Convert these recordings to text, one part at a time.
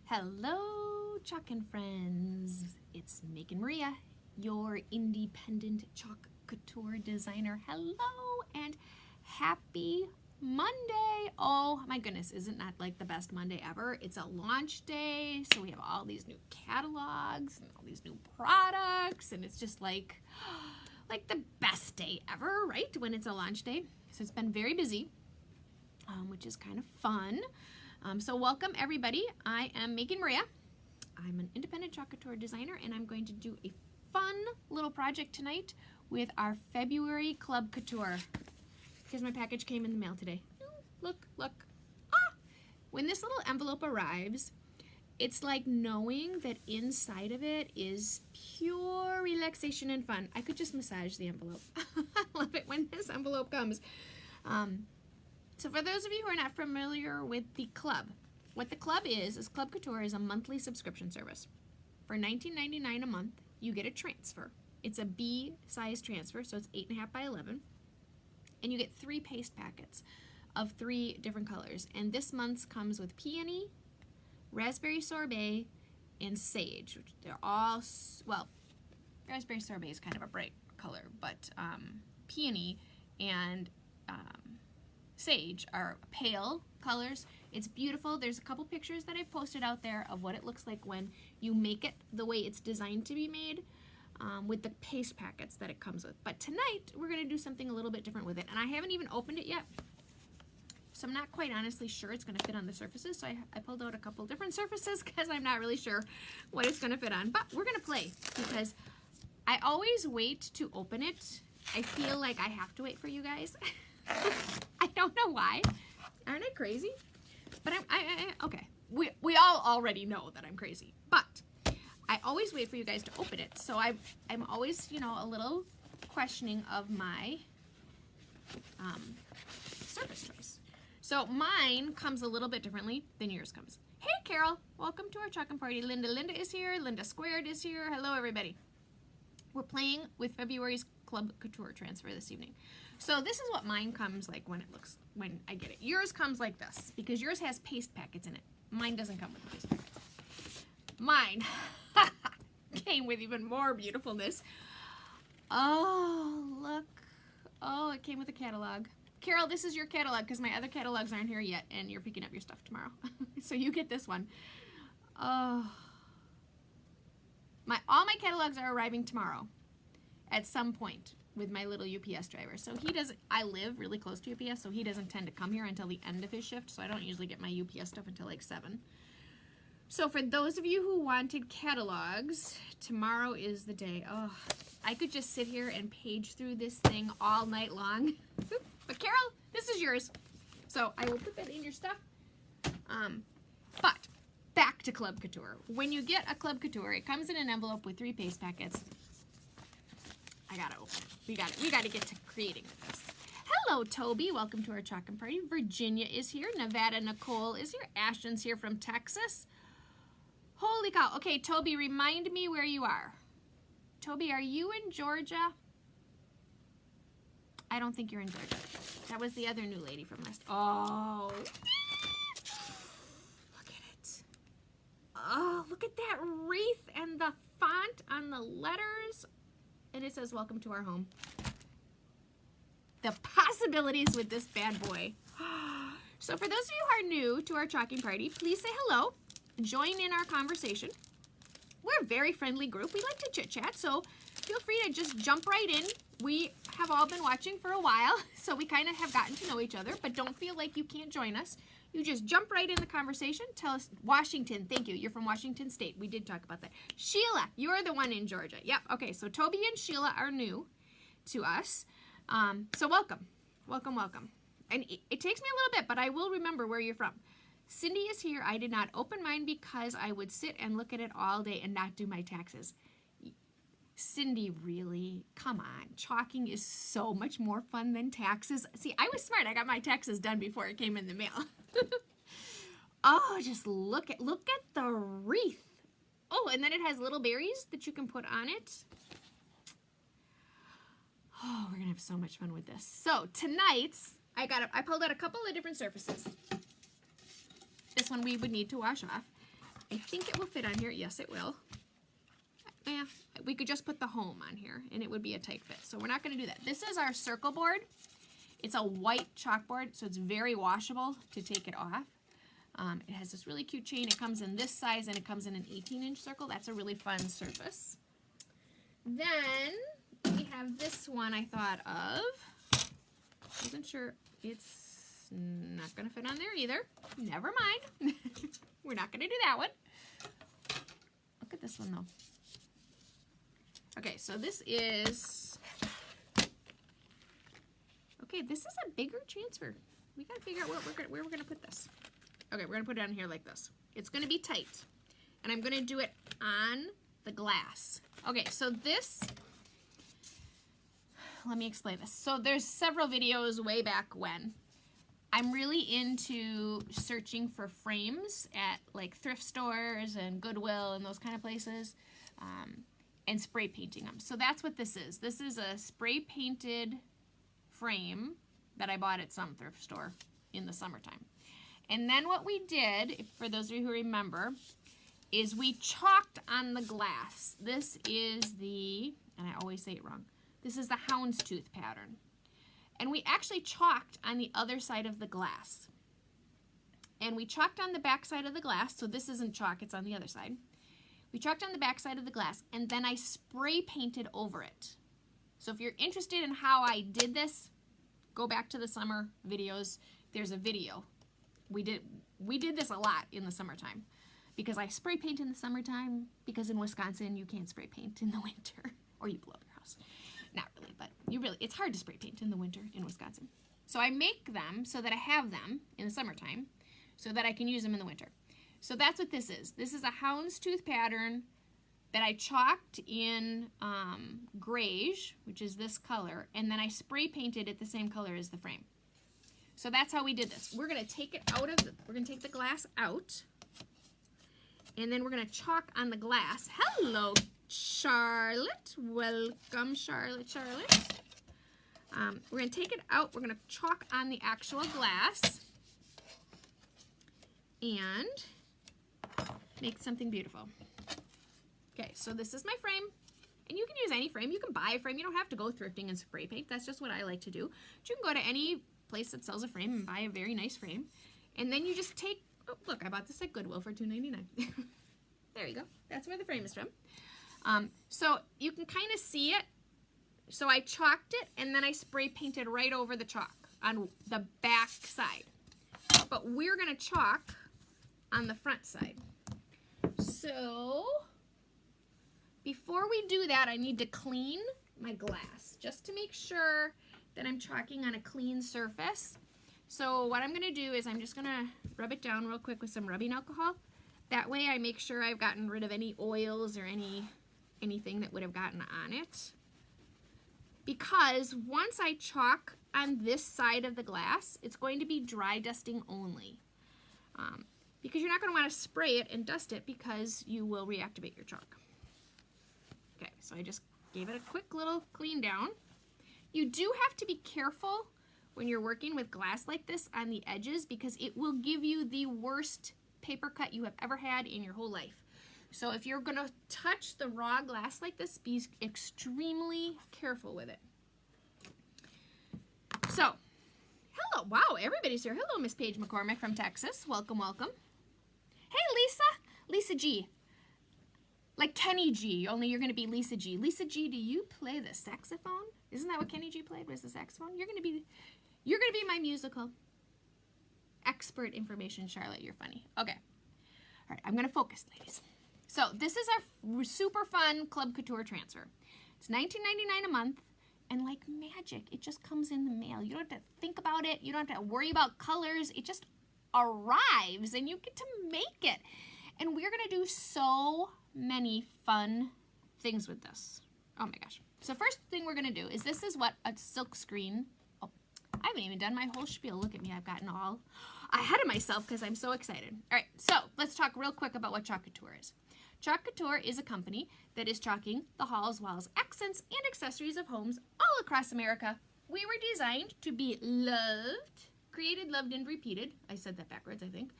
Hello, Chalk and friends. It's Megan Maria, your independent Chalk Couture designer. Hello and happy Monday. Oh my goodness, isn't that like the best Monday ever? It's a launch day, so we have all these new catalogs and all these new products, and it's just like the best day ever, right? When it's a launch day. So it's been very busy, which is kind of fun. So welcome everybody. I am Megan Maria. I'm an independent Chalk Couture designer, and I'm going to do a fun little project tonight with our February Club Couture, because my package came in the mail today. Look. Ah! When this little envelope arrives, it's like knowing that inside of it is pure relaxation and fun. I could just massage the envelope. I love it when this envelope comes. So for those of you who are not familiar with the club, what the club is Club Couture is a monthly subscription service. For $19.99 a month, you get a transfer. It's a B size transfer, so it's 8.5 by 11. And you get 3 paste packets of 3 different colors. And this month's comes with peony, raspberry sorbet, and sage, which they're all, well, raspberry sorbet is kind of a bright color, but peony and sage are pale colors. It's beautiful. There's a couple pictures that I've posted out there of what it looks like when you make it the way it's designed to be made, with the paste packets that it comes with. But tonight we're going to do something a little bit different with it, and I haven't even opened it yet, so I'm not quite honestly sure it's going to fit on the surfaces. So I pulled out a couple different surfaces because I'm not really sure what it's going to fit on, but we're going to play because I always wait to open it. I feel like I have to wait for you guys. I don't know why. Aren't I crazy? But okay. We all already know that I'm crazy. But I always wait for you guys to open it. So I'm always, you know, a little questioning of my surface choice. So mine comes a little bit differently than yours comes. Hey Carol, welcome to our Chalk Party. Linda is here. Linda Squared is here. Hello everybody. We're playing with February's Club Couture transfer this evening. So this is what mine comes like when I get it. Yours comes like this because yours has paste packets in it. Mine doesn't come with the paste packets. Mine came with even more beautifulness. Oh, look. Oh, it came with a catalog. Carol, this is your catalog because my other catalogs aren't here yet, and you're picking up your stuff tomorrow. So you get this one. Oh. All my catalogs are arriving tomorrow at some point with my little UPS driver. So I live really close to UPS, so he doesn't tend to come here until the end of his shift, so I don't usually get my UPS stuff until like 7. So for those of you who wanted catalogs, tomorrow is the day. Oh, I could just sit here and page through this thing all night long. But Carol, this is yours. So I will put that in your stuff. But back to Club Couture. When you get a Club Couture, it comes in an envelope with 3 paste packets. I gotta open it. We gotta get to creating with this. Hello, Toby. Welcome to our Chalk and Party. Virginia is here. Nevada Nicole is here. Ashton's here from Texas. Holy cow. Okay, Toby, remind me where you are. Toby, are you in Georgia? I don't think you're in Georgia. That was the other new lady from last. Oh. Look at it. Oh, look at that wreath and the font on the letters. And it says, welcome to our home. The possibilities with this bad boy. So for those of you who are new to our Chalking Party, please say hello. Join in our conversation. We're a very friendly group. We like to chit chat, so feel free to just jump right in. We have all been watching for a while, so we kind of have gotten to know each other, but don't feel like you can't join us. You just jump right in the conversation. Tell us, Washington, thank you. You're from Washington State. We did talk about that. Sheila, you're the one in Georgia. Yep, okay, so Toby and Sheila are new to us. So welcome. And it takes me a little bit, but I will remember where you're from. Cindy is here. I did not open mine because I would sit and look at it all day and not do my taxes. Cindy, really? Come on. Chalking is so much more fun than taxes. See, I was smart. I got my taxes done before it came in the mail. Oh, just look at the wreath. Oh, and then it has little berries that you can put on it. Oh, we're going to have so much fun with this. So, tonight's, I pulled out a couple of different surfaces. This one we would need to wash off. I think it will fit on here. Yes, it will. Yeah, we could just put the home on here and it would be a tight fit. So we're not going to do that. This is our circle board. It's a white chalkboard, so it's very washable to take it off. It has this really cute chain. It comes in this size and it comes in an 18-inch circle. That's a really fun surface. Then we have this one I thought of. Wasn't sure. It's not going to fit on there either. Never mind. We're not going to do that one. Look at this one though. Okay, so this is, okay, this is a bigger transfer. We gotta figure out where we're gonna put this. Okay, we're gonna put it on here like this. It's gonna be tight, and I'm gonna do it on the glass. Okay, so this, let me explain this. So there's several videos way back when. I'm really into searching for frames at like thrift stores and Goodwill and those kind of places. And spray painting them. So that's what this is. This is a spray painted frame that I bought at some thrift store in the summertime. And then what we did, for those of you who remember, is we chalked on the glass. This is the, and I always say it wrong, this is the houndstooth pattern. And we actually chalked on the other side of the glass. And we chalked on the back side of the glass, so this isn't chalk, it's on the other side. We chalked on the back side of the glass, and then I spray painted over it. So if you're interested in how I did this, go back to the summer videos. There's a video. We did this a lot in the summertime because I spray paint in the summertime because in Wisconsin you can't spray paint in the winter or you blow up your house. Not really, but it's hard to spray paint in the winter in Wisconsin. So I make them so that I have them in the summertime so that I can use them in the winter. So that's what this is. This is a houndstooth pattern that I chalked in grayish, which is this color, and then I spray painted it the same color as the frame. So that's how we did this. We're gonna take it out of we're gonna take the glass out, and then we're gonna chalk on the glass. Hello, Charlotte. Welcome, Charlotte. We're gonna take it out. We're gonna chalk on the actual glass and make something beautiful. Okay, so this is my frame, and you can use any frame. You can buy a frame. You don't have to go thrifting and spray paint. That's just what I like to do. But you can go to any place that sells a frame and buy a very nice frame, and then you just take, oh look, I bought this at Goodwill for $2.99. There you go. That's where the frame is from. So you can kind of see it. So I chalked it, and then I spray painted right over the chalk on the back side. But we're gonna chalk on the front side. So before we do that, I need to clean my glass just to make sure that I'm chalking on a clean surface. So what I'm gonna do is I'm just gonna rub it down real quick with some rubbing alcohol. That way I make sure I've gotten rid of any oils or anything that would have gotten on it. Because once I chalk on this side of the glass, it's going to be dry dusting only. Because you're not going to want to spray it and dust it because you will reactivate your chalk. Okay, so I just gave it a quick little clean down. You do have to be careful when you're working with glass like this on the edges because it will give you the worst paper cut you have ever had in your whole life. So if you're going to touch the raw glass like this, be extremely careful with it. So, hello. Wow, everybody's here. Hello, Miss Paige McCormick from Texas. Welcome, welcome. Hey, Lisa. Lisa G. Like Kenny G, only you're going to be Lisa G. Lisa G, do you play the saxophone? Isn't that what Kenny G played, was the saxophone? You're going to be my musical expert information, Charlotte. You're funny. Okay. All right, I'm going to focus, ladies. So this is our super fun Club Couture transfer. It's $19.99 a month, and like magic, it just comes in the mail. You don't have to think about it. You don't have to worry about colors. It just arrives, and you get to make it. And we're going to do so many fun things with this. Oh my gosh. So first thing we're going to do is this is what a silk screen. Oh, I haven't even done my whole spiel. Look at me. I've gotten all ahead of myself because I'm so excited. All right, so let's talk real quick about what Chalk Couture is. Chalk Couture is a company that is chalking the halls, walls, accents, and accessories of homes all across America. We were designed to be loved, created, loved, and repeated. I said that backwards, I think.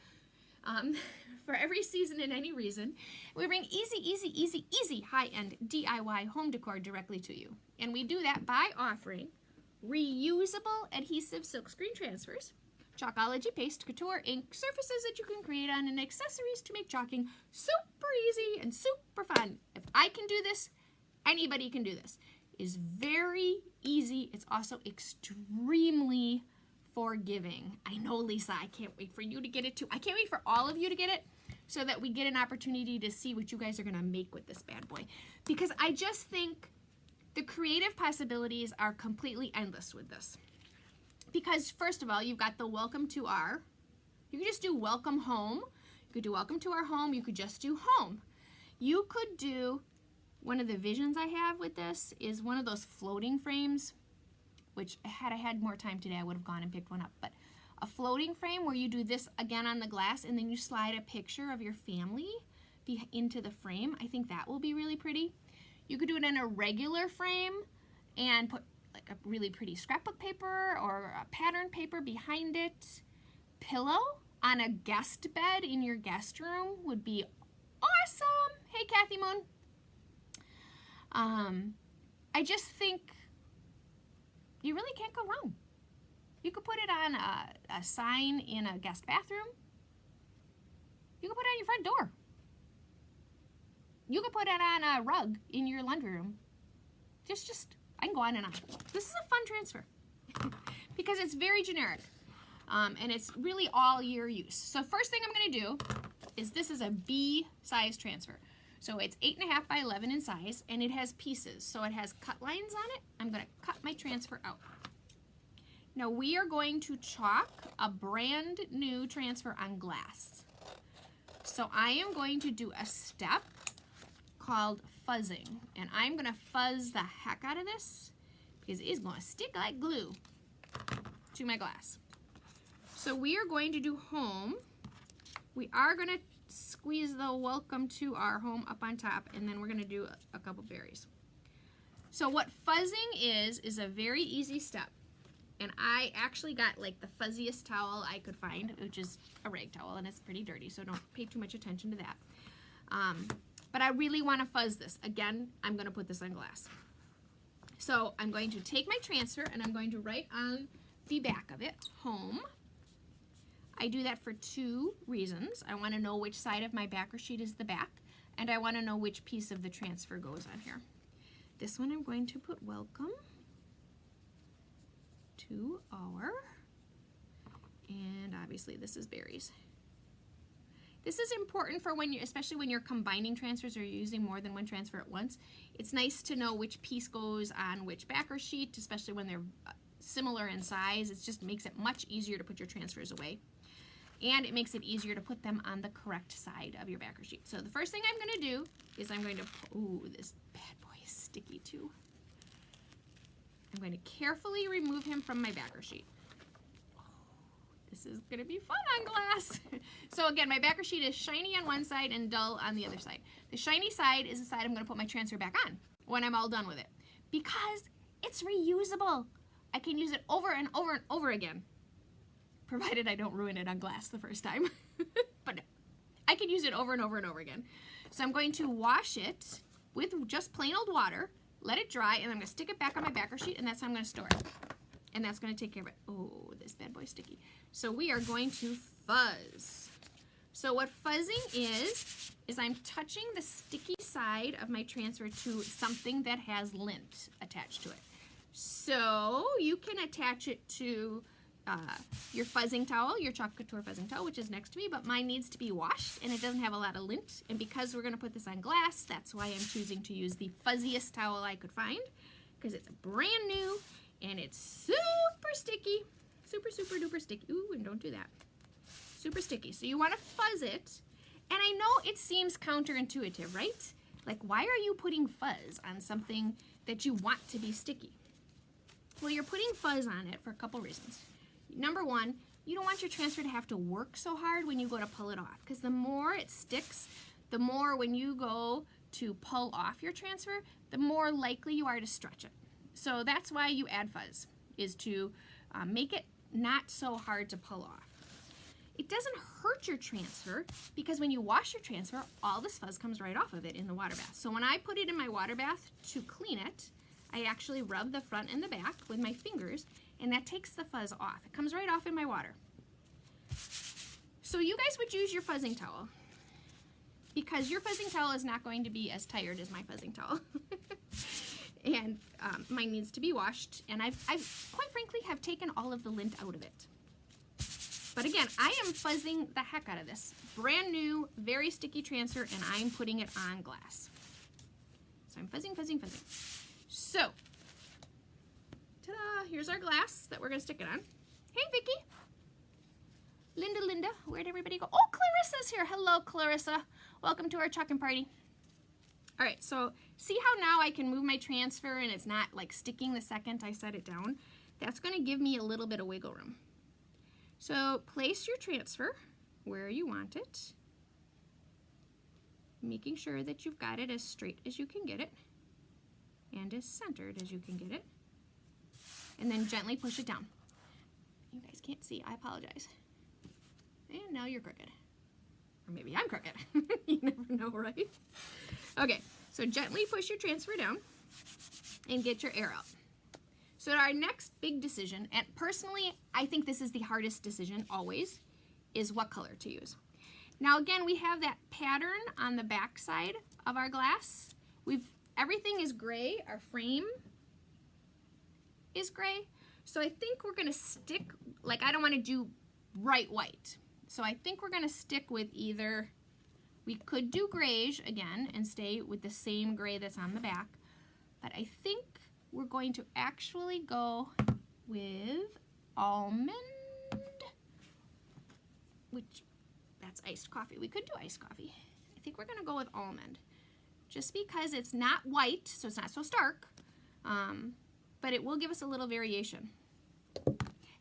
for every season and any reason. We bring easy, easy, easy, easy high-end DIY home decor directly to you. And we do that by offering reusable adhesive silkscreen transfers, Chalkology paste, couture ink, surfaces that you can create on, and accessories to make chalking super easy and super fun. If I can do this, anybody can do this. It is very easy. It's also extremely forgiving. I know, Lisa, I can't wait for you to get it too. I can't wait for all of you to get it so that we get an opportunity to see what you guys are gonna make with this bad boy. Because I just think the creative possibilities are completely endless with this. Because first of all, you've got the welcome to our, you could just do welcome home. You could do welcome to our home. You could just do home. You could do, one of the visions I have with this is one of those floating frames, which had I had more time today, I would have gone and picked one up. But a floating frame where you do this again on the glass and then you slide a picture of your family into the frame. I think that will be really pretty. You could do it in a regular frame and put like a really pretty scrapbook paper or a pattern paper behind it. Pillow on a guest bed in your guest room would be awesome. Hey, Kathy Moon. I just think you really can't go wrong. You could put it on a sign in a guest bathroom. You could put it on your front door. You could put it on a rug in your laundry room. I can go on and on. This is a fun transfer because it's very generic and it's really all year use. So first thing I'm going to do is this is a B size transfer. So it's 8.5 by 11 in size and it has pieces. So it has cut lines on it. I'm going to cut my transfer out. Now we are going to chalk a brand new transfer on glass. So I am going to do a step called fuzzing, and I'm gonna fuzz the heck out of this because it's gonna stick like glue to my glass. So we are going to do home. We are gonna squeeze the welcome to our home up on top, and then we're gonna do a couple berries. So what fuzzing is a very easy step, and I actually got like the fuzziest towel I could find, which is a rag towel, and it's pretty dirty, so don't pay too much attention to that. But I really want to fuzz this. Again, I'm going to put this on glass. So I'm going to take my transfer and I'm going to write on the back of it, home. I do that for two reasons. I want to know which side of my backer sheet is the back, and I want to know which piece of the transfer goes on here. This one I'm going to put welcome to our, and obviously this is berries. This is important for when you, especially when you're combining transfers or you're using more than one transfer at once. It's nice to know which piece goes on which backer sheet, especially when they're similar in size. It just makes it much easier to put your transfers away. And it makes it easier to put them on the correct side of your backer sheet. So the first thing I'm going to do is I'm going to, ooh, this bad boy is sticky too. I'm going to carefully remove him from my backer sheet. This is going to be fun on glass. So again, my backer sheet is shiny on one side and dull on the other side. The shiny side is the side I'm going to put my transfer back on when I'm all done with it, because it's reusable. I can use it over and over and over again, provided I don't ruin it on glass the first time. But I can use it over and over and over again. So I'm going to wash it with just plain old water, let it dry, and I'm going to stick it back on my backer sheet, and that's how I'm going to store it. And that's going to take care of it. Oh, this bad boy's sticky. So we are going to fuzz. So what fuzzing is I'm touching the sticky side of my transfer to something that has lint attached to it. So you can attach it to your fuzzing towel, your Chalk Couture fuzzing towel, which is next to me, but mine needs to be washed and it doesn't have a lot of lint. And because we're going to put this on glass, that's why I'm choosing to use the fuzziest towel I could find, because it's brand new and it's super sticky. Super, super duper sticky. Ooh, and don't do that. Super sticky. So you want to fuzz it. And I know it seems counterintuitive, right? Like, why are you putting fuzz on something that you want to be sticky? Well, you're putting fuzz on it for a couple reasons. Number one, you don't want your transfer to have to work so hard when you go to pull it off, because the more it sticks, the more when you go to pull off your transfer, the more likely you are to stretch it. So that's why you add fuzz, is to make it not so hard to pull off. it doesn't hurt your transfer because when you wash your transfer, all this fuzz comes right off of it in the water bath. So when I put it in my water bath to clean it, I actually rub the front and the back with my fingers, and that takes the fuzz off. It comes right off in my water. So you guys would use your fuzzing towel because your fuzzing towel is not going to be as tired as my fuzzing towel. And mine needs to be washed, and I've quite frankly have taken all of the lint out of it. But again, I am fuzzing the heck out of this. Brand new, very sticky transfer, and I'm putting it on glass. So I'm fuzzing, fuzzing, fuzzing. So, ta-da, here's our glass that we're gonna stick it on. Hey, Vicki. Linda, where'd everybody go? Oh, Clarissa's here. Hello, Clarissa. Welcome to our chucking party. All right, so see how now I can move my transfer and it's not like sticking the second I set it down? That's gonna give me a little bit of wiggle room. So place your transfer where you want it, making sure that you've got it as straight as you can get it and as centered as you can get it, and then gently push it down. You guys can't see, I apologize. And now you're crooked. Or maybe I'm crooked. You never know, right? Okay, so gently push your transfer down and get your air out. So our next big decision, and personally, I think this is the hardest decision always, is what color to use. Now again, we have that pattern on the back side of our glass. Everything is gray, our frame is gray. So I think we're gonna stick, like I don't wanna do bright white. So I think we're gonna stick with either, we could do grayish again and stay with the same gray that's on the back, but I think we're going to actually go with almond, which that's iced coffee. We could do iced coffee. I think we're gonna go with almond just because it's not white, so it's not so stark, but it will give us a little variation.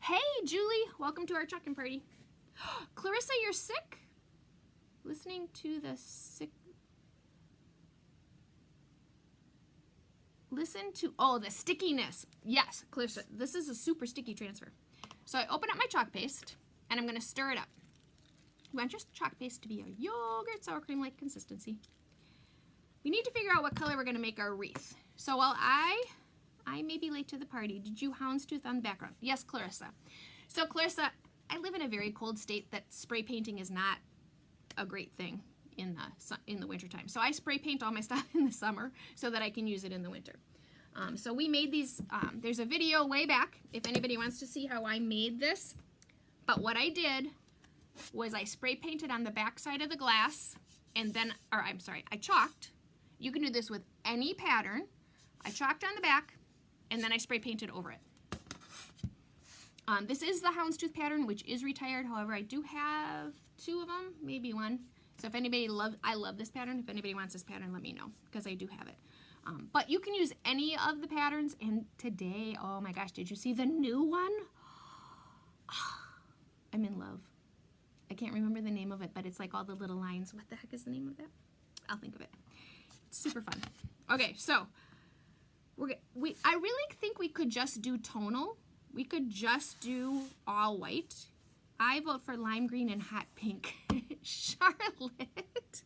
Hey, Julie, welcome to our chucking party. Clarissa, you're sick? Listening to the sick. Listen to, oh, the stickiness. Yes, Clarissa, this is a super sticky transfer. So I open up my chalk paste and I'm gonna stir it up. You want your chalk paste to be a yogurt sour cream like consistency. We need to figure out what color we're gonna make our wreath. So while I may be late to the party, did you houndstooth on the background? Yes, Clarissa. So Clarissa, I live in a very cold state that spray painting is not a great thing in the winter time. So I spray paint all my stuff in the summer so that I can use it in the winter. So we made these, there's a video way back if anybody wants to see how I made this. But what I did was I spray painted on the back side of the glass and then, or I'm sorry, I chalked. You can do this with any pattern. I chalked on the back and then I spray painted over it. This is the houndstooth pattern, which is retired. However, I do have 2 of them, maybe 1. So if anybody I love this pattern. If anybody wants this pattern, let me know because I do have it. But you can use any of the patterns. And today, oh my gosh, did you see the new one? I'm in love. I can't remember the name of it, but it's like all the little lines. What the heck is the name of that? I'll think of it. It's super fun. Okay, so I really think we could just do tonal. We could just do all white. I vote for lime green and hot pink. Charlotte.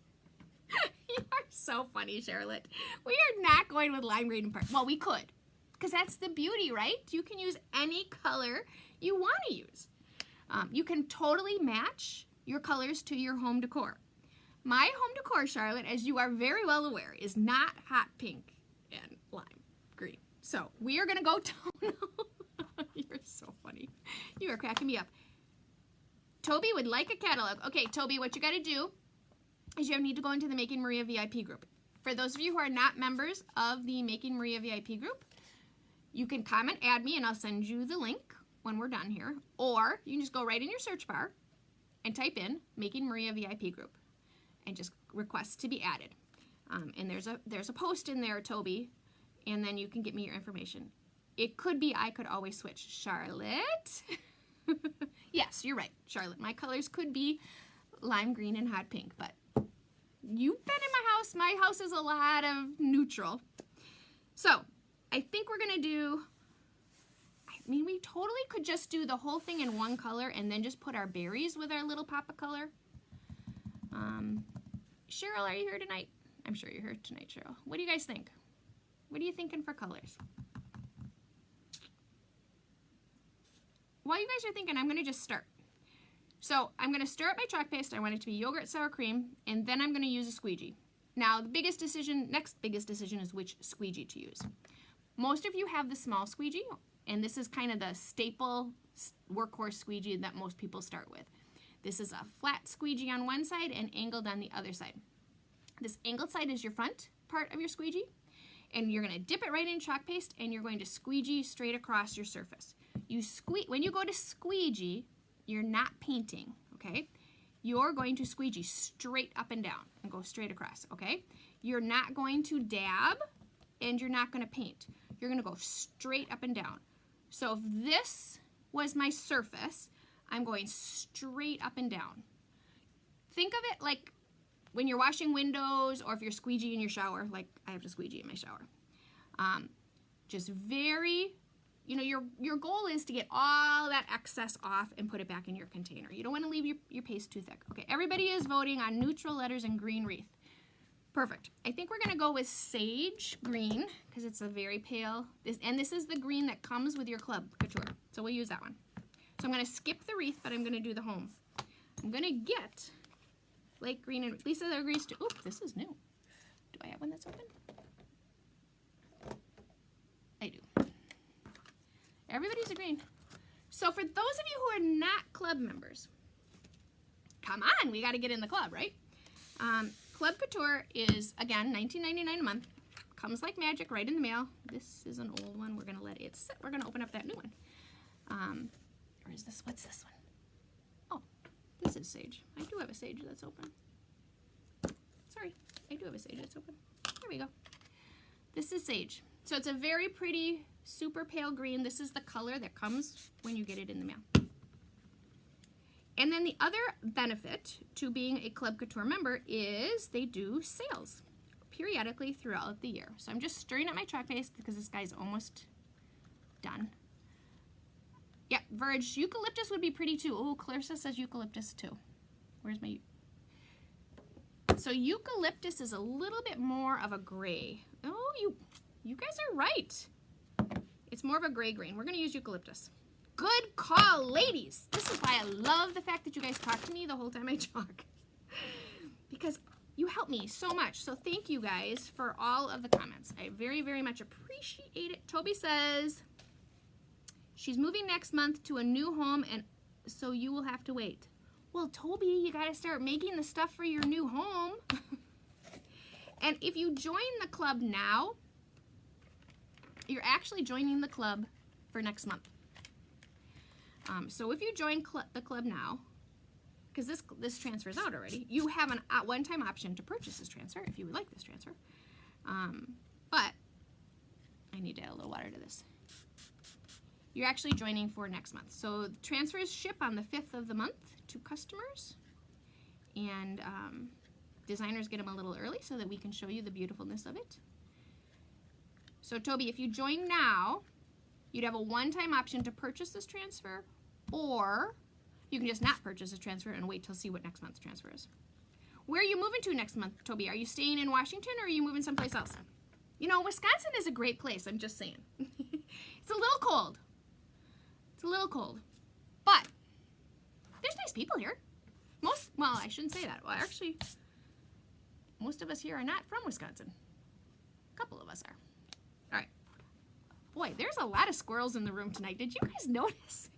You are so funny, Charlotte. We are not going with lime green and purple. Well, we could, because that's the beauty, right? You can use any color you want to use. You can totally match your colors to your home decor. My home decor, Charlotte, as you are very well aware, is not hot pink and lime green. So we are going to go tonal. You're so funny. You are cracking me up. Toby would like a catalog. Okay, Toby, what you got to do is you need to go into the Making Maria VIP group. For those of you who are not members of the Making Maria VIP group, you can comment, add me, and I'll send you the link when we're done here. Or you can just go right in your search bar and type in Making Maria VIP group and just request to be added. And there's a post in there, Toby, and then you can get me your information. It could be I could always switch. Charlotte? Yes, you're right, Charlotte. My colors could be lime green and hot pink, but you've been in my house. My house is a lot of neutral. So I think we're going to do, mean, we totally could just do the whole thing in one color and then just put our berries with our little pop of color. Cheryl, are you here tonight? I'm sure you're here tonight, Cheryl. What do you guys think? What are you thinking for colors? While you guys are thinking, I'm going to just start. So I'm going to stir up my chalk paste. I want it to be yogurt, sour cream, and then I'm going to use a squeegee. Now, the next biggest decision is which squeegee to use. Most of you have the small squeegee, and this is kind of the staple workhorse squeegee that most people start with. This is a flat squeegee on one side and angled on the other side. This angled side is your front part of your squeegee, and you're going to dip it right in chalk paste, and you're going to squeegee straight across your surface. When you go to squeegee, you're not painting, okay? You're going to squeegee straight up and down and go straight across, okay? You're not going to dab, and you're not going to paint. You're going to go straight up and down. So if this was my surface, I'm going straight up and down. Think of it like when you're washing windows, or if you're squeegee in your shower, like I have to squeegee in my shower. Just very, you know, your goal is to get all that excess off and put it back in your container. You don't want to leave your paste too thick. Okay, everybody is voting on neutral letters and green wreath. Perfect. I think we're going to go with sage green because it's a very pale, and this is the green that comes with your Club Couture. So we'll use that one. So I'm going to skip the wreath, but I'm going to do the home. I'm going to get light green, and Lisa agrees to, oop, this is new. Do I have one that's open? I do. Everybody's agreeing. So for those of you who are not club members, come on, we got to get in the club, right? Club Couture is, again, $19.99 a month. Comes like magic right in the mail. This is an old one. We're going to let it sit. We're going to open up that new one. Or is this, what's this one? Oh, this is sage. I do have a sage that's open. Sorry, I do have a sage that's open. There we go. This is sage. So it's a very pretty, super pale green. This is the color that comes when you get it in the mail. And then the other benefit to being a Club Couture member is they do sales periodically throughout the year. So I'm just stirring up my chalk paste because this guy's almost done. Yeah, Verge, eucalyptus would be pretty too. Oh, Clarissa says eucalyptus too. Where's my... So eucalyptus is a little bit more of a gray. Oh, you guys are right. It's more of a gray green. We're going to use eucalyptus. Good call, ladies. This is why I love the fact that you guys talk to me the whole time I chalk. Because you help me so much. So thank you guys for all of the comments. I very, very much appreciate it. Toby says she's moving next month to a new home, and so you will have to wait. Well, Toby, you got to start making the stuff for your new home. And if you join the club now, you're actually joining the club for next month. So if you join the club now, because this transfers out already, you have a one-time option to purchase this transfer if you would like this transfer. But I need to add a little water to this. You're actually joining for next month. So the transfers ship on the 5th of the month to customers, and designers get them a little early so that we can show you the beautifulness of it. So Toby, if you join now, you'd have a one-time option to purchase this transfer, or you can just not purchase this transfer and wait till see what next month's transfer is. Where are you moving to next month, Toby? Are you staying in Washington, or are you moving someplace else? You know, Wisconsin is a great place, I'm just saying. It's a little cold. It's a little cold. But there's nice people here. Well, I shouldn't say that. Well, actually, most of us here are not from Wisconsin. A couple of us are. All right. Boy, there's a lot of squirrels in the room tonight. Did you guys notice?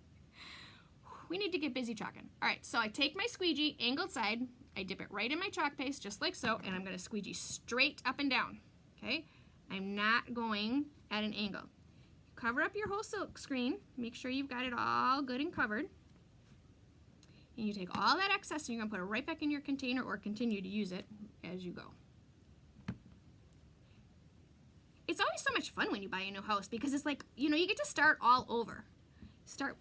We need to get busy chalking. All right, so I take my squeegee, angled side, I dip it right in my chalk paste, just like so, and I'm going to squeegee straight up and down, okay? I'm not going at an angle. Cover up your whole silk screen. Make sure you've got it all good and covered. And you take all that excess and you're going to put it right back in your container or continue to use it as you go. It's always so much fun when you buy a new house because it's like, you know, you get to start all over.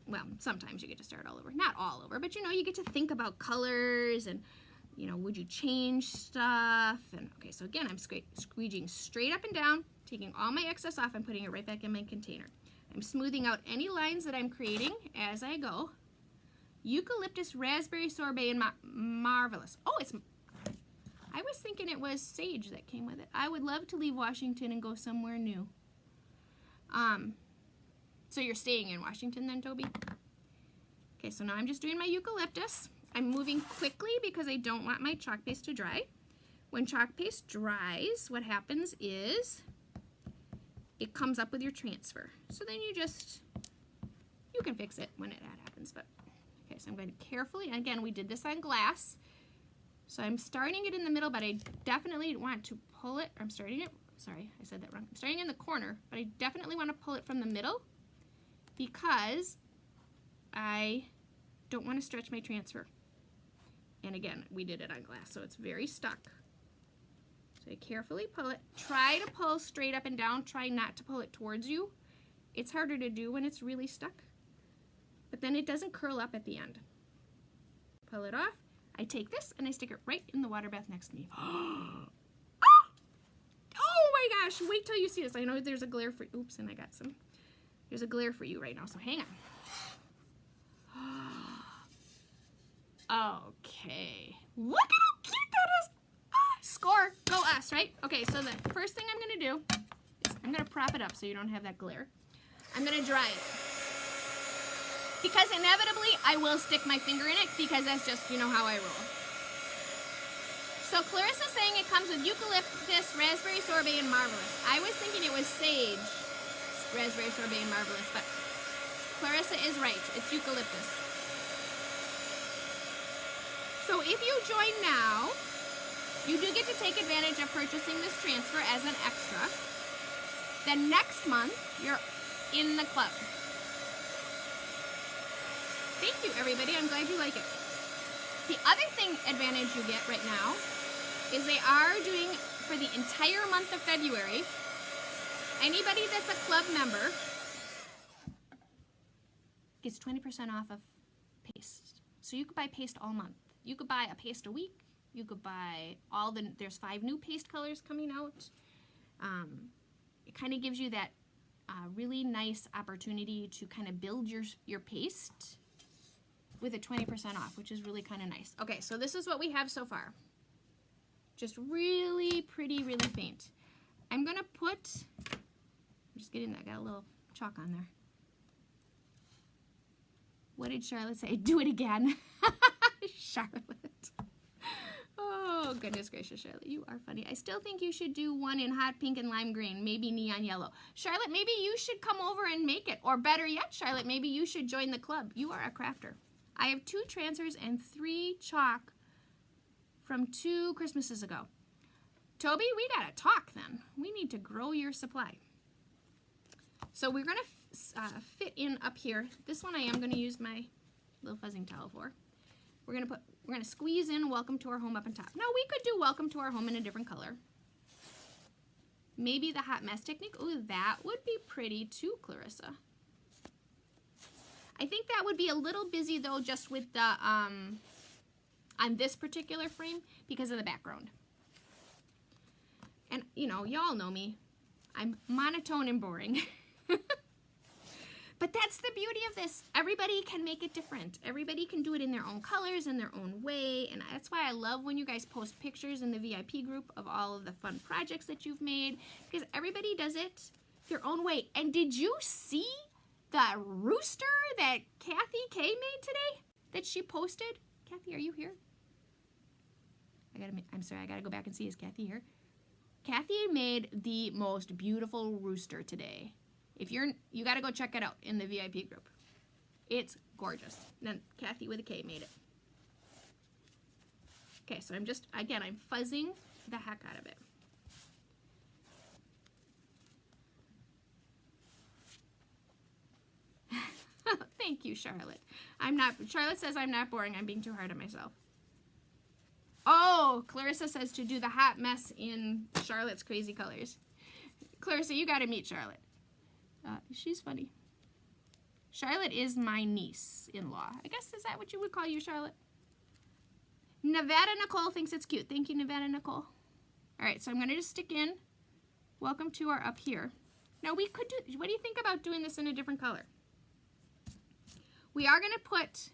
Well, sometimes you get to start all over. Not all over, but you know, you get to think about colors and, you know, would you change stuff? And okay, so again, I'm squeegeeing straight up and down, taking all my excess off and putting it right back in my container. I'm smoothing out any lines that I'm creating as I go. Eucalyptus, raspberry sorbet, and marvelous. Oh, I was thinking it was sage that came with it. I would love to leave Washington and go somewhere new. So you're staying in Washington then, Toby? Okay, so now I'm just doing my eucalyptus. I'm moving quickly because I don't want my chalk paste to dry. When chalk paste dries, what happens is it comes up with your transfer. So then you can fix it when that happens. But okay, so I'm going to carefully, again, we did this on glass. So I'm starting it in the middle, but I definitely want to pull it. I'm starting it, sorry, I said that wrong. I'm starting in the corner, but I definitely want to pull it from the middle because I don't want to stretch my transfer. And again, we did it on glass, so it's very stuck. So I carefully pull it. Try to pull straight up and down. Try not to pull it towards you. It's harder to do when it's really stuck, but then it doesn't curl up at the end. Pull it off. I take this and I stick it right in the water bath next to me. Oh my gosh, wait till you see this. I know there's a glare for, oops, and I got some. There's a glare for you right now, so hang on. Okay, look at how cute that is. Score, go us, right? Okay, so the first thing I'm gonna do is I'm gonna prop it up so you don't have that glare. I'm gonna dry it. Because inevitably I will stick my finger in it because that's just, you know, how I roll. So Clarissa's saying it comes with eucalyptus, raspberry sorbet, and marvelous. I was thinking it was sage, raspberry sorbet, and marvelous, but Clarissa is right. It's eucalyptus. So if you join now, you do get to take advantage of purchasing this transfer as an extra. Then next month, you're in the club. Thank you, everybody. I'm glad you like it. The other advantage you get right now is they are doing, for the entire month of February, anybody that's a club member gets 20% off of paste. So you could buy paste all month. You could buy a paste a week. You could buy there's 5 new paste colors coming out. It kind of gives you that really nice opportunity to kind of build your paste with a 20% off, which is really kind of nice. Okay, so this is what we have so far. Just really pretty, really faint. I'm gonna I'm just getting that, got a little chalk on there. What did Charlotte say? Do it again. Charlotte. Oh, goodness gracious, Charlotte, you are funny. I still think you should do one in hot pink and lime green, maybe neon yellow. Charlotte, maybe you should come over and make it. Or better yet, Charlotte, maybe you should join the club. You are a crafter. I have 2 transfers and 3 chalk from 2 Christmases ago. Toby, we gotta talk then. We need to grow your supply. So we're gonna fit in up here. This one I am gonna use my little fuzzing towel for. We're gonna squeeze in Welcome to Our Home up on top. Now we could do Welcome to Our Home in a different color. Maybe the hot mess technique. Ooh, that would be pretty too, Clarissa. I think that would be a little busy though, just with the, on this particular frame because of the background. And you know, y'all know me. I'm monotone and boring. But that's the beauty of this. Everybody can make it different. Everybody can do it in their own colors, in their own way. And that's why I love when you guys post pictures in the VIP group of all of the fun projects that you've made, because everybody does it their own way. And did you see the rooster that Kathy K made today that she posted? Kathy, are you here? I'm sorry, I gotta go back and see, is Kathy here? Kathy made the most beautiful rooster today. If you gotta go check it out in the VIP group. It's gorgeous. And then Kathy with a K made it. Okay, so I'm fuzzing the heck out of it. Thank you, Charlotte. Charlotte says I'm not boring. I'm being too hard on myself. Oh, Clarissa says to do the hot mess in Charlotte's crazy colors. Clarissa, you gotta meet Charlotte. She's funny. Charlotte is my niece-in-law. I guess, is that what you would call you, Charlotte? Nevada Nicole thinks it's cute. Thank you, Nevada Nicole. All right, so I'm gonna just stick in Welcome to Our up here. Now we could do, what do you think about doing this in a different color? We are going to put,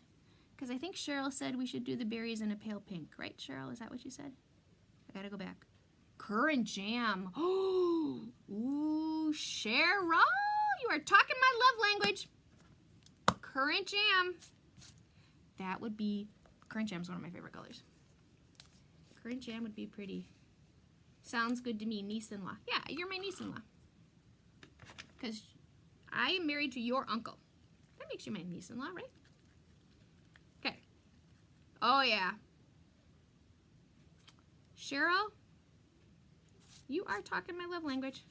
because I think Cheryl said we should do the berries in a pale pink, right, Cheryl? Is that what you said? I got to go back. Currant jam. Oh, ooh, Cheryl, you are talking my love language. Currant jam. That would be, currant jam is one of my favorite colors. Currant jam would be pretty. Sounds good to me, niece-in-law. Yeah, you're my niece-in-law. Because I am married to your uncle. That makes you my niece-in-law, right? Okay. Oh, yeah. Cheryl, you are talking my love language.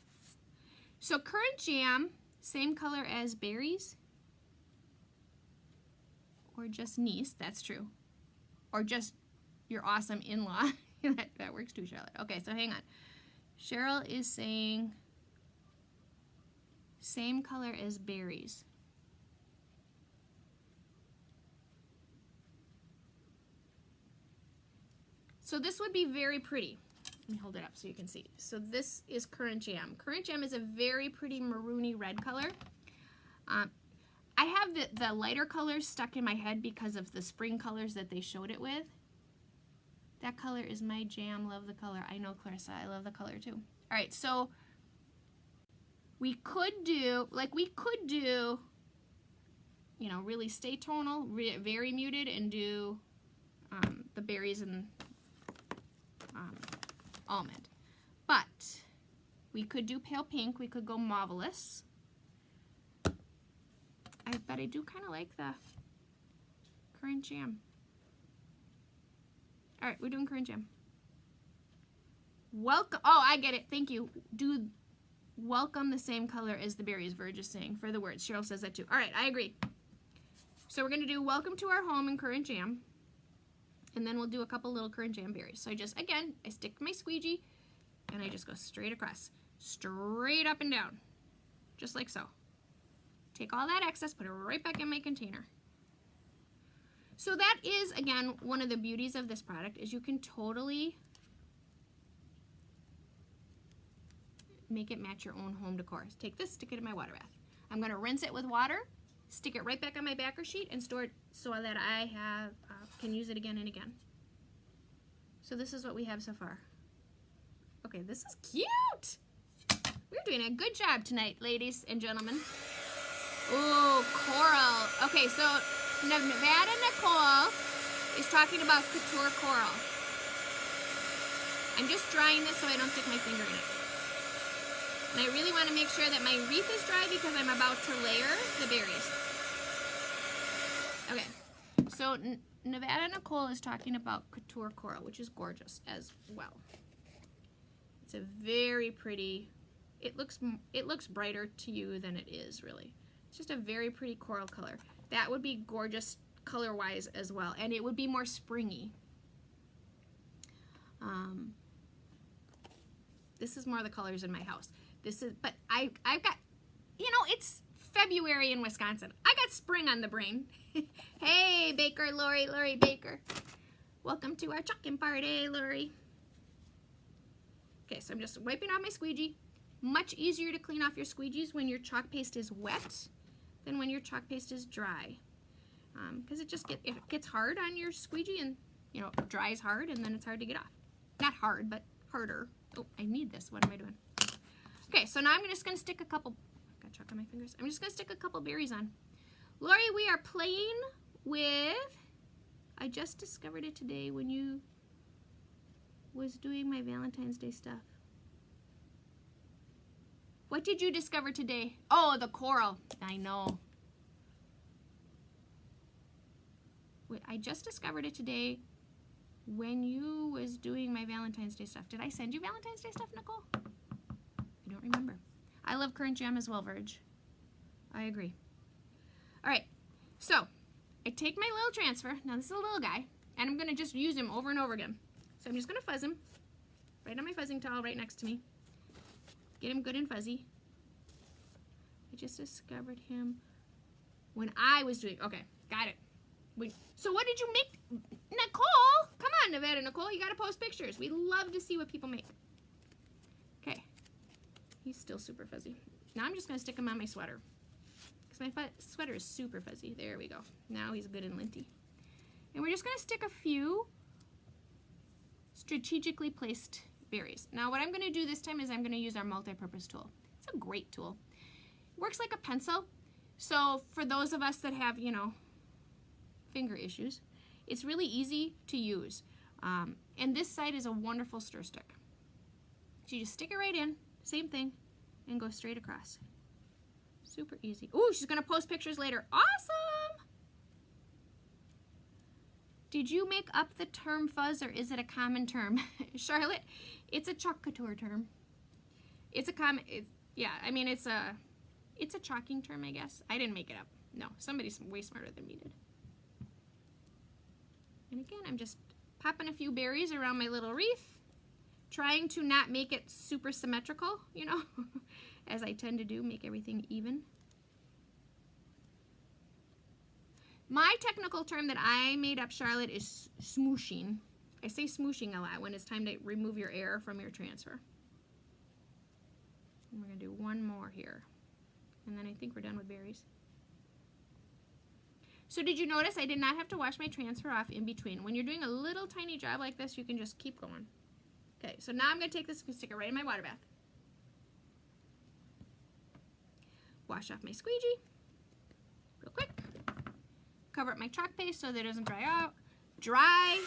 So currant jam, same color as berries. Or just niece, that's true. Or just your awesome in-law. that works too, Charlotte. Okay, so hang on. Cheryl is saying same color as berries. So this would be very pretty. Let me hold it up so you can see. So this is currant jam. Currant jam is a very pretty maroony red color. I have the lighter colors stuck in my head because of the spring colors that they showed it with. That color is my jam. Love the color. I know, Clarissa. I love the color too. All right, so we could do, you know, really stay tonal, very muted, and do the berries and almond. But we could do pale pink. We could go marvelous. But I do kind of like the currant jam. All right, we're doing currant jam. Welcome. Oh, I get it. Thank you. Do welcome the same color as the berries, Verge is saying for the words. Cheryl says that too. All right, I agree. So we're going to do welcome to our home in currant jam. And then we'll do a couple little currant jam berries. So I just, again, I stick my squeegee and I just go straight across. Straight up and down. Just like so. Take all that excess, put it right back in my container. So that is, again, one of the beauties of this product is you can totally make it match your own home decor. Take this, stick it in my water bath. I'm going to rinse it with water, stick it right back on my backer sheet, and store it so that I can use it again and again. So this is what we have so far. Okay, this is cute. We're doing a good job tonight, ladies and gentlemen. Ooh, coral. Okay, so Nevada Nicole is talking about couture coral. I'm just drying this so I don't stick my finger in it. And I really want to make sure that my wreath is dry because I'm about to layer the berries. Okay, so Nevada Nicole is talking about couture coral, which is gorgeous as well. It's a very pretty, it looks brighter to you than it is really. It's just a very pretty coral color. That would be gorgeous color-wise as well, and it would be more springy. This is more the colors in my house. This is, but I've got, you know, it's February in Wisconsin. I got spring on the brain. Hey, Baker, Lori Baker. Welcome to our chalking party, Lori. Okay, so I'm just wiping off my squeegee. Much easier to clean off your squeegees when your chalk paste is wet than when your chalk paste is dry. Because it gets hard on your squeegee and, you know, it dries hard and then it's hard to get off. Not hard, but harder. Oh, I need this. What am I doing? Okay, so now I'm just going to stick a couple, got chalk on my fingers. I'm just going to stick a couple berries on. Lori, we are playing with, I just discovered it today when you was doing my Valentine's Day stuff. What did you discover today? Oh, the coral. I know. Wait, I just discovered it today when you was doing my Valentine's Day stuff. Did I send you Valentine's Day stuff, Nicole? I don't remember. I love currant jam as well, Verge. I agree. All right, so I take my little transfer. Now this is a little guy, and I'm going to just use him over and over again. So I'm just going to fuzz him right on my fuzzing towel right next to me. Get him good and fuzzy. I just discovered him when I was doing, okay, got it. Wait, so what did you make? Nicole, come on, Nevada Nicole, you got to post pictures. We love to see what people make. Okay, he's still super fuzzy. Now I'm just going to stick him on my sweater. Because my sweater is super fuzzy. There we go. Now he's good and linty. And we're just going to stick a few strategically placed berries. Now what I'm going to do this time is I'm going to use our multi-purpose tool. It's a great tool. It works like a pencil. So for those of us that have, you know, finger issues, it's really easy to use. And this side is a wonderful stir stick. So you just stick it right in, same thing, and go straight across. Super easy. Ooh, she's going to post pictures later. Awesome! Did you make up the term fuzz, or is it a common term? Charlotte, it's a Chalk Couture term. It's a common, yeah, I mean, it's a chalking term, I guess. I didn't make it up. No, somebody's way smarter than me did. And again, I'm just popping a few berries around my little wreath, trying to not make it super symmetrical, you know, as I tend to do, make everything even. My technical term that I made up, Charlotte, is smooshing. I say smooshing a lot when it's time to remove your air from your transfer. And we're going to do one more here. And then I think we're done with berries. So did you notice I did not have to wash my transfer off in between? When you're doing a little tiny job like this, you can just keep going. Okay, so now I'm going to take this and stick it right in my water bath. Wash off my squeegee real quick. Cover up my chalk paste so that it doesn't dry out. Dry,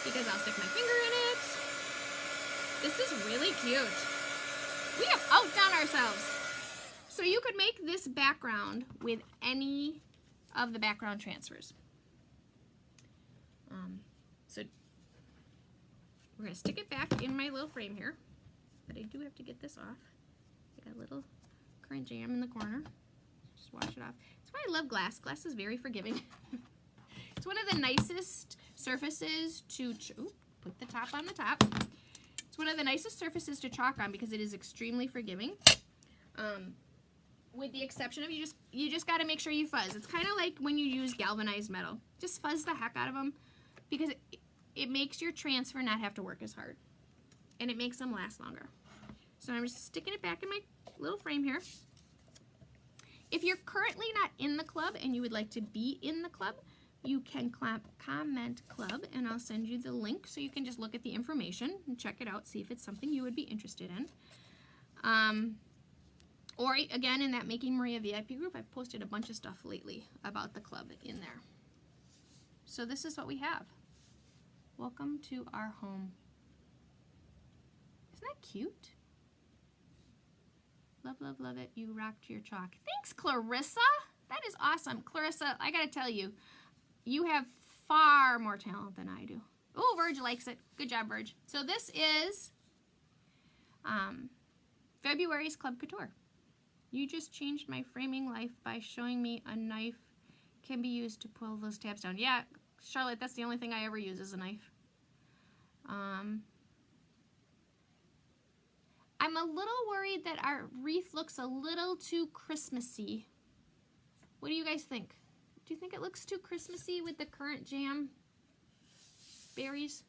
because I'll stick my finger in it. This is really cute. We have outdone ourselves. So you could make this background with any of the background transfers. So we're going to stick it back in my little frame here. But I do have to get this off. I got a little currant jam in the corner. Just wash it off. That's why I love glass. Glass is very forgiving. It's one of the nicest surfaces to, put the top on the top. It's one of the nicest surfaces to chalk on because it is extremely forgiving. With the exception of you just got to make sure you fuzz. It's kind of like when you use galvanized metal. Just fuzz the heck out of them because it makes your transfer not have to work as hard. And it makes them last longer. So I'm just sticking it back in my little frame here. If you're currently not in the club and you would like to be in the club, you can comment club and I'll send you the link so you can just look at the information and check it out, see if it's something you would be interested in. Or again, in that Making Maria VIP group, I've posted a bunch of stuff lately about the club in there. So this is what we have. Welcome to our home. Isn't that cute? Love, love, love it. You rocked your chalk. Thanks, Clarissa. That is awesome. Clarissa, I gotta tell you, you have far more talent than I do. Oh, Verge likes it. Good job, Verge. So this is February's Club Couture. You just changed my framing life by showing me a knife can be used to pull those tabs down. Yeah, Charlotte, that's the only thing I ever use is a knife. I'm a little worried that our wreath looks a little too Christmassy. What do you guys think? Do you think it looks too Christmassy with the currant jam berries?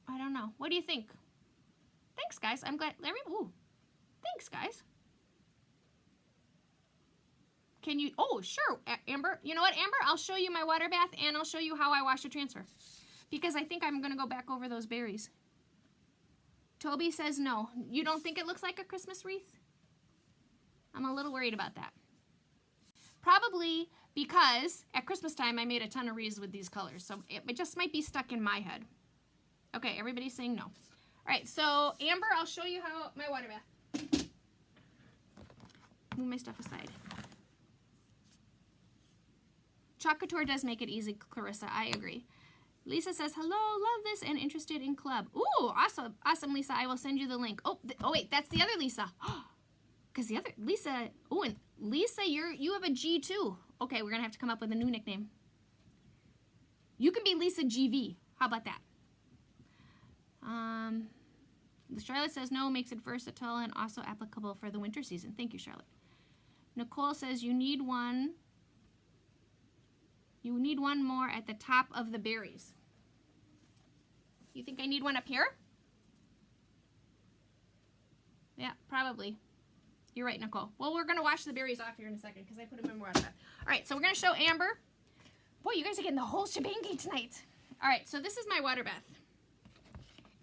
I don't know. What do you think? Thanks, guys. I'm glad. Ooh, thanks, guys. Can you? Oh, sure, Amber. You know what, Amber? I'll show you my water bath and I'll show you how I wash a transfer. Because I think I'm going to go back over those berries. Toby says no. You don't think it looks like a Christmas wreath? I'm a little worried about that. Probably because at Christmas time I made a ton of wreaths with these colors. So it just might be stuck in my head. Okay, everybody's saying no. All right, so Amber, I'll show you how my water bath. Move my stuff aside. Chalk Couture does make it easy, Clarissa. I agree. Lisa says, hello, love this and interested in club. Ooh, awesome, awesome, Lisa. I will send you the link. Oh, wait, that's the other Lisa. Because the other Lisa, oh, and Lisa, you have a G too. Okay, we're gonna have to come up with a new nickname. You can be Lisa GV. How about that? Charlotte says no, makes it versatile and also applicable for the winter season. Thank you, Charlotte. Nicole says you need one. You need one more at the top of the berries. You think I need one up here? Yeah, probably. You're right, Nicole. Well, we're going to wash the berries off here in a second because I put them in water bath. All right, so we're going to show Amber. Boy, you guys are getting the whole shebang tonight. All right, so this is my water bath.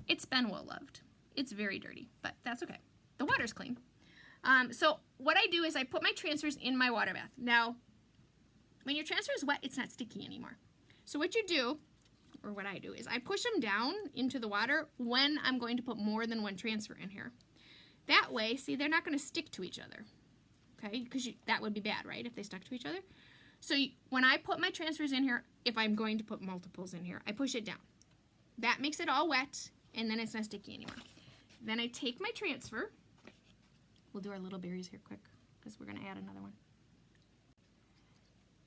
It's been well loved. It's very dirty, but that's okay. The water's clean. So what I do is I put my transfers in my water bath. Now, when your transfer is wet, it's not sticky anymore. So what you do, or what I do, is I push them down into the water when I'm going to put more than one transfer in here. That way, see, they're not going to stick to each other, okay? Because that would be bad, right, if they stuck to each other? So when I put my transfers in here, if I'm going to put multiples in here, I push it down. That makes it all wet, and then it's not sticky anymore. Then I take my transfer. We'll do our little berries here quick because we're going to add another one.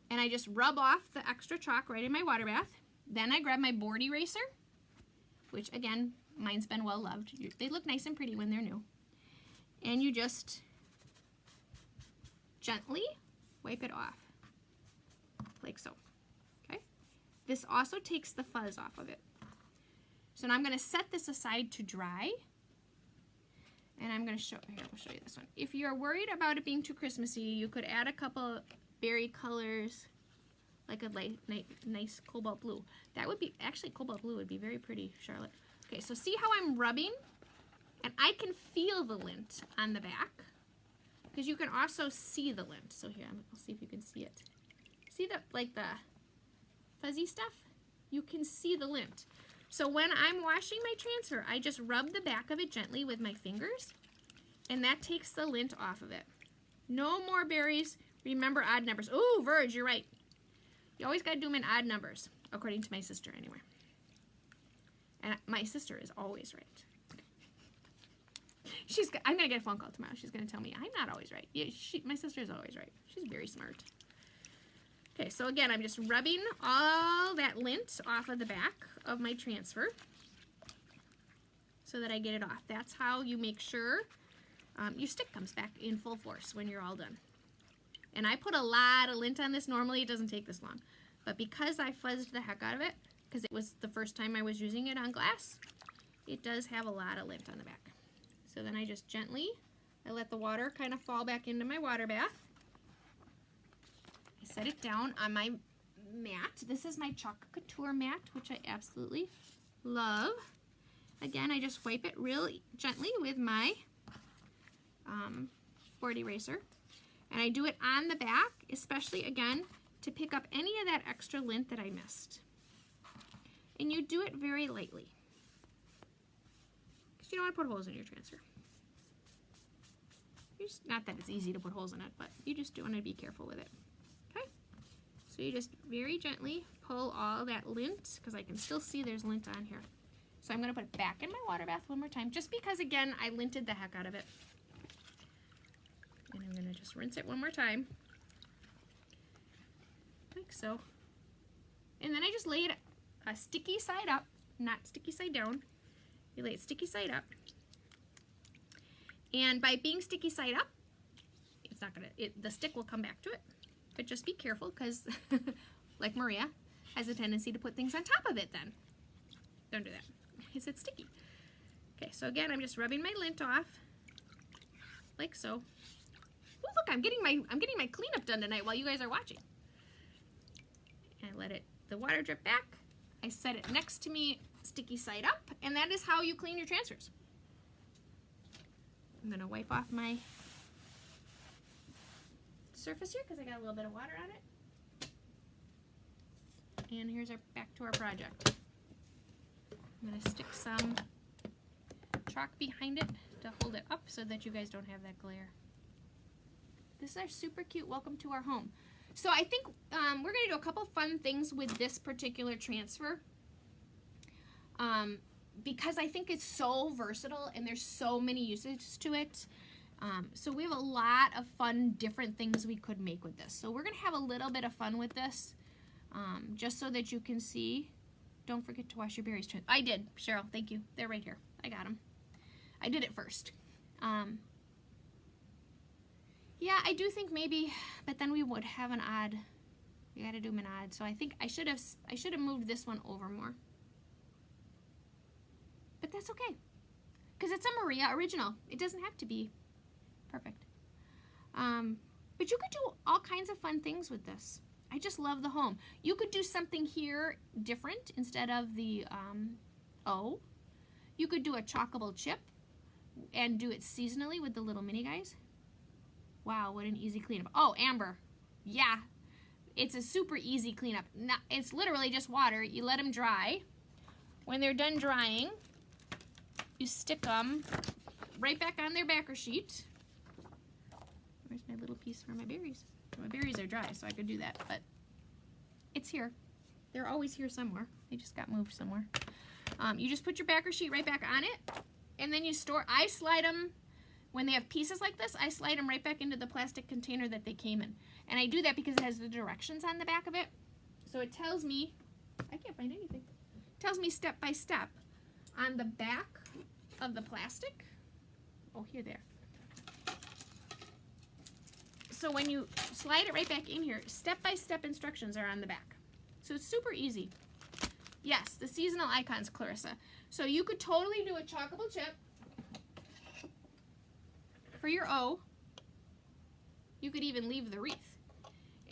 And I just rub off the extra chalk right in my water bath. Then I grab my board eraser, which again, mine's been well loved. They look nice and pretty when they're new. And you just gently wipe it off, like so, okay? This also takes the fuzz off of it. So now I'm gonna set this aside to dry, and I'm gonna show, here, I'll show you this one. If you're worried about it being too Christmassy, you could add a couple berry colors, like a light, nice cobalt blue. That would be, actually cobalt blue would be very pretty, Charlotte. Okay, so see how I'm rubbing? And I can feel the lint on the back, because you can also see the lint. So here, I'll see if you can see it. See the, like the fuzzy stuff? You can see the lint. So when I'm washing my transfer, I just rub the back of it gently with my fingers, and that takes the lint off of it. No more berries. Remember odd numbers. Ooh, Verge, you're right. You always got to do them in odd numbers, according to my sister anyway. And my sister is always right. I'm going to get a phone call tomorrow. She's going to tell me I'm not always right. Yeah, my sister is always right. She's very smart. Okay, so again, I'm just rubbing all that lint off of the back of my transfer so that I get it off. That's how you make sure your stick comes back in full force when you're all done. And I put a lot of lint on this. Normally it doesn't take this long. But because I fuzzed the heck out of it, because it was the first time I was using it on glass, it does have a lot of lint on the back. So then I just gently, I let the water kind of fall back into my water bath. I set it down on my mat. This is my Chalk Couture mat, which I absolutely love. Again, I just wipe it real gently with my board eraser. And I do it on the back, especially, again, to pick up any of that extra lint that I missed. And you do it very lightly, because you don't want to put holes in your transfer. Not that it's easy to put holes in it, but you just do want to be careful with it. Okay? So you just very gently pull all that lint, because I can still see there's lint on here. So I'm going to put it back in my water bath one more time, just because, again, I linted the heck out of it. And I'm going to just rinse it one more time, like so. And then I just lay it a sticky side up, not sticky side down. You lay it sticky side up. And by being sticky side up, it's not gonna, the stick will come back to it. But just be careful, because like Maria has a tendency to put things on top of it then. Don't do that. It's sticky. Okay, so again, I'm just rubbing my lint off, like so. Oh, look, I'm getting my cleanup done tonight while you guys are watching. And I let the water drip back. I set it next to me, sticky side up, and that is how you clean your transfers. I'm going to wipe off my surface here because I got a little bit of water on it. And here's back to our project. I'm going to stick some chalk behind it to hold it up so that you guys don't have that glare. This is our super cute welcome to our home. So I think we're going to do a couple fun things with this particular transfer. Because I think it's so versatile and there's so many uses to it. So we have a lot of fun, different things we could make with this. So we're going to have a little bit of fun with this, just so that you can see. Don't forget to wash your berries. I did, Cheryl, thank you. They're right here. I got them. I did it first. Yeah, I do think maybe, but then we would have an odd. We got to do them an odd. So I think I should have moved this one over more. But that's okay. because it's a Maria original. It doesn't have to be perfect. But you could do all kinds of fun things with this. I just love the home. You could do something here different instead of the O. You could do a chalkable chip and do it seasonally with the little mini guys. Wow, what an easy cleanup. Oh, amber. Yeah, it's a super easy cleanup. Now, it's literally just water. You let them dry. When they're done drying, you stick them right back on their backer sheet. Where's my little piece for my berries? My berries are dry, so I could do that, but it's here. They're always here somewhere. They just got moved somewhere. You just put your backer sheet right back on it, and then you store. I slide them, when they have pieces like this, I slide them right back into the plastic container that they came in. And I do that because it has the directions on the back of it. So it tells me, I can't find anything. It tells me step by step on the back of the plastic. Oh, here, there. So when you slide it right back in here, step-by-step instructions are on the back. So it's super easy. Yes, the seasonal icons, Clarissa. So you could totally do a chalkable chip for your O. You could even leave the wreath.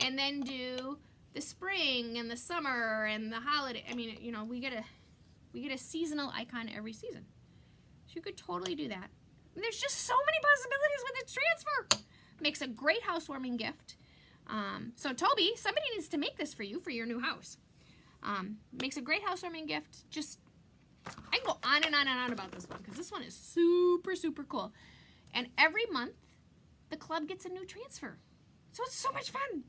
And then do the spring and the summer and the holiday. I mean, you know, we get a seasonal icon every season. So you could totally do that. And there's just so many possibilities with its transfer. Makes a great housewarming gift. So Toby, somebody needs to make this for you for your new house. Makes a great housewarming gift. Just, I can go on and on and on about this one because this one is super, super cool. And every month, the club gets a new transfer. So it's so much fun.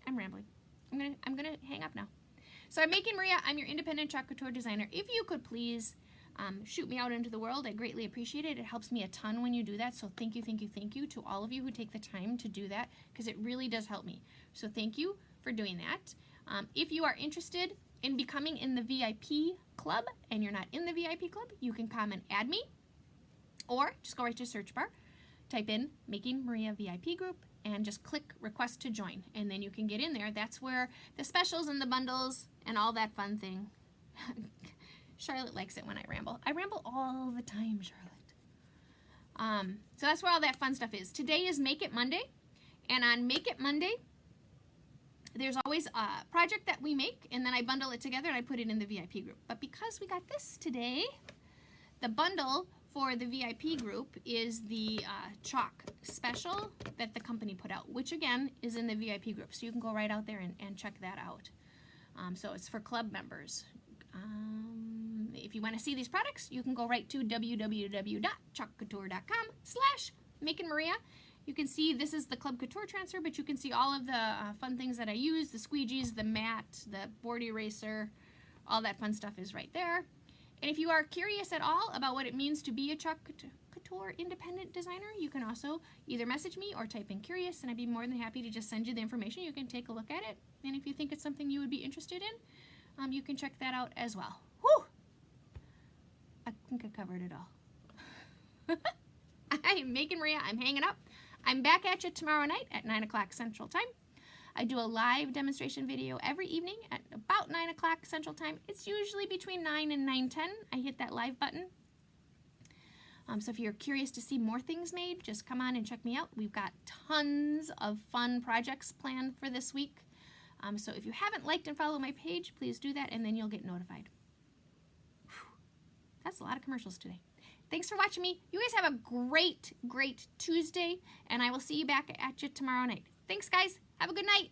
I'm rambling. I'm gonna hang up now. So I'm Making Maria. I'm your independent Chalk Couture designer. If you could please shoot me out into the world, I greatly appreciate it. It helps me a ton when you do that. So thank you, thank you, thank you to all of you who take the time to do that because it really does help me. So thank you for doing that. If you are interested in becoming in the VIP club and you're not in the VIP club, you can come and add me or just go right to search bar, type in Making Maria VIP group and just click request to join and then you can get in there. That's where the specials and the bundles and all that fun thing. Charlotte likes it when I ramble. I ramble all the time, Charlotte. So that's where all that fun stuff is. Today is Make It Monday, and on Make It Monday, there's always a project that we make, and then I bundle it together and I put it in the VIP group. But because we got this today, the bundle for the VIP group is the chalk special that the company put out, which again is in the VIP group. So you can go right out there and check that out. So it's for club members. If you want to see these products, you can go right to www.chalkcouture.com/MakingMaria. You can see this is the Club Couture transfer, but you can see all of the fun things that I use, the squeegees, the mat, the board eraser, all that fun stuff is right there. And if you are curious at all about what it means to be a Chalk Couture independent designer, you can also either message me or type in curious, and I'd be more than happy to just send you the information. You can take a look at it, and if you think it's something you would be interested in, you can check that out as well. Whew! I think I covered it all. I'm Making Maria. I'm hanging up. I'm back at you tomorrow night at 9 o'clock Central Time. I do a live demonstration video every evening at about 9 o'clock Central Time. It's usually between 9 and 9:10. I hit that live button. So if you're curious to see more things made, just come on and check me out. We've got tons of fun projects planned for this week. So if you haven't liked and followed my page, please do that, and then you'll get notified. Whew. That's a lot of commercials today. Thanks for watching me. You guys have a great, great Tuesday, and I will see you back at you tomorrow night. Thanks, guys. Have a good night.